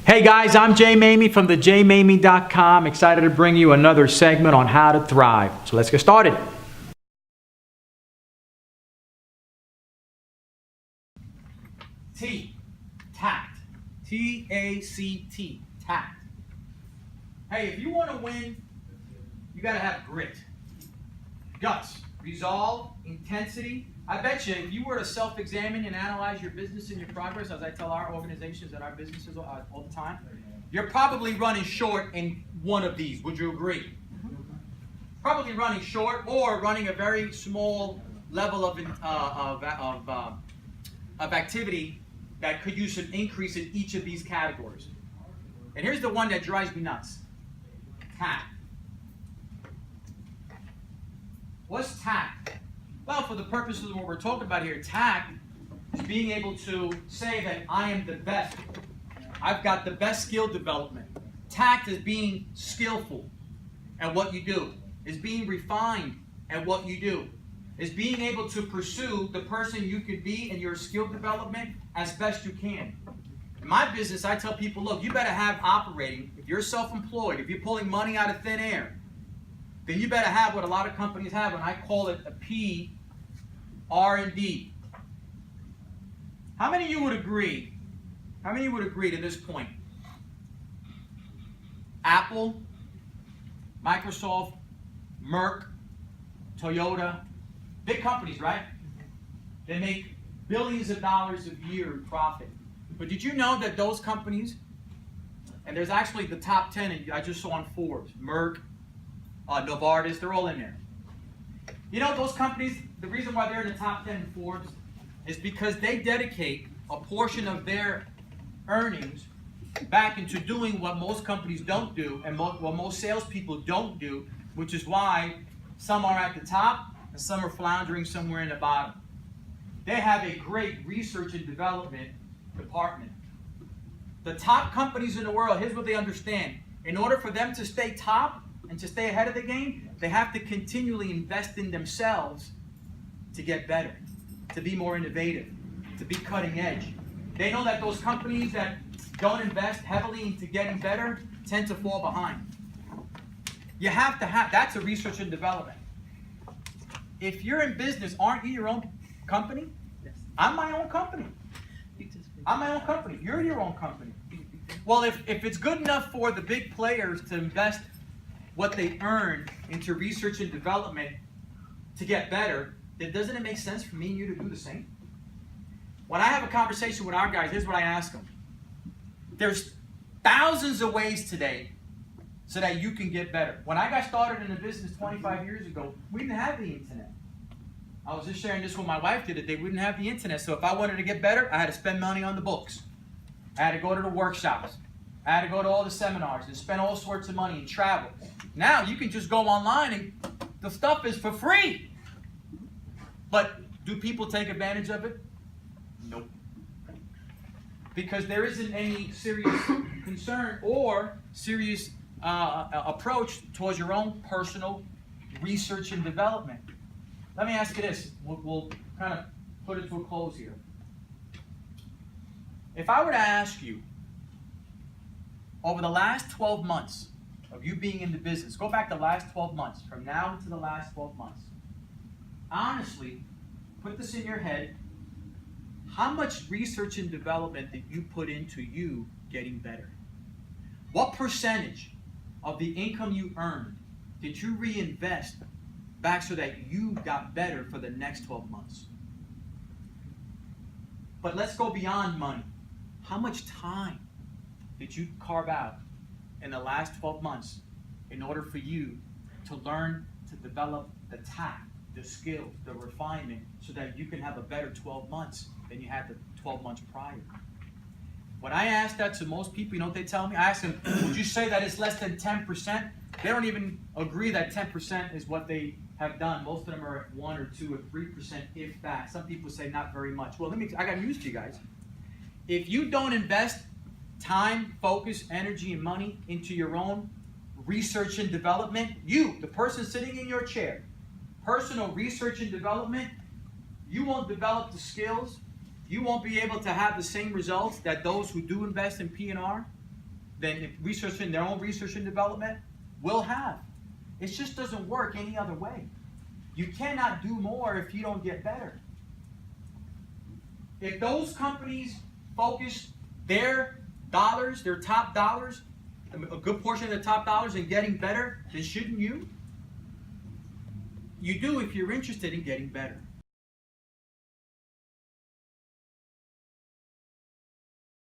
Hey guys, I'm Jay Mamie from the jmamie.com. Excited to bring you another segment on how to thrive. So let's get started. T, tact. T-A-C-T, tact. Hey, if you want to win, you got to have grit, guts, resolve, intensity. I bet you if you were to self-examine and analyze your business and your progress, as I tell our organizations and our businesses all the time, you're probably running short in one of these. Would you agree? Probably running short or running a very small level of activity that could use an increase in each of these categories. And here's the one that drives me nuts. Tact. What's tact? Well, for the purposes of what we're talking about here, tact is being able to say that I am the best. I've got the best skill development. Tact is being skillful at what you do, is being refined at what you do, is being able to pursue the person you could be in your skill development as best you can. In my business, I tell people, look, you better have operating. If you're self-employed, if you're pulling money out of thin air, then you better have what a lot of companies have, and I call it a P, R&D. How many of you would agree? How many of you would agree to this point? Apple, Microsoft, Merck, Toyota, big companies, right? They make billions of dollars a year in profit. But did you know that those companies, and there's actually the top 10, and I just saw on Forbes, Merck, Novartis, they're all in there. You know, those companies, the reason why they're in the top 10 in Forbes is because they dedicate a portion of their earnings back into doing what most companies don't do and what most salespeople don't do, which is why some are at the top and some are floundering somewhere in the bottom. They have a great research and development department. The top companies in the world, here's what they understand. In order for them to stay top and to stay ahead of the game, they have to continually invest in themselves to get better, to be more innovative, to be cutting edge. They know that those companies that don't invest heavily into getting better tend to fall behind. You have to have, that's a research and development. If you're in business, aren't you your own company? Yes. I'm my own company. I'm my own company. You're your own company. Well, if it's good enough for the big players to invest what they earn into research and development to get better, then doesn't it make sense for me and you to do the same? When I have a conversation with our guys, here's what I ask them. There's thousands of ways today so that you can get better. When I got started in the business 25 years ago, we didn't have the internet. I was just sharing this with my wife the other day. We didn't have the internet, so if I wanted to get better, I had to spend money on the books. I had to go to the workshops. I had to go to all the seminars and spend all sorts of money and travel. Now you can just go online and the stuff is for free. But do people take advantage of it? Nope. Because there isn't any serious concern or serious approach towards your own personal research and development. Let me ask you this. We'll kind of put it to a close here. If I were to ask you, over the last 12 months of you being in the business, go back the last 12 months, from now to the last 12 months, honestly, put this in your head, how much research and development did you put into you getting better? What percentage of the income you earned did you reinvest back so that you got better for the next 12 months? But let's go beyond money. How much time did you carve out in the last 12 months in order for you to learn to develop the tact, the skills, the refinement, so that you can have a better 12 months than you had the 12 months prior? When I ask that to most people, you know what they tell me? I ask them, would you say that it's less than 10%? They don't even agree that 10% is what they have done. Most of them are at 1 or 2 or 3%, if that. Some people say not very much. Well, I got news to you guys. If you don't invest time, focus, energy, and money into your own research and development, you, the person sitting in your chair, personal research and development, you won't develop the skills, you won't be able to have the same results that those who do invest in P&R than researching their own research and development will have. It just doesn't work any other way. You cannot do more if you don't get better. If those companies focus their dollars, their top dollars, a good portion of their top dollars in getting better, then shouldn't you? You do if you're interested in getting better.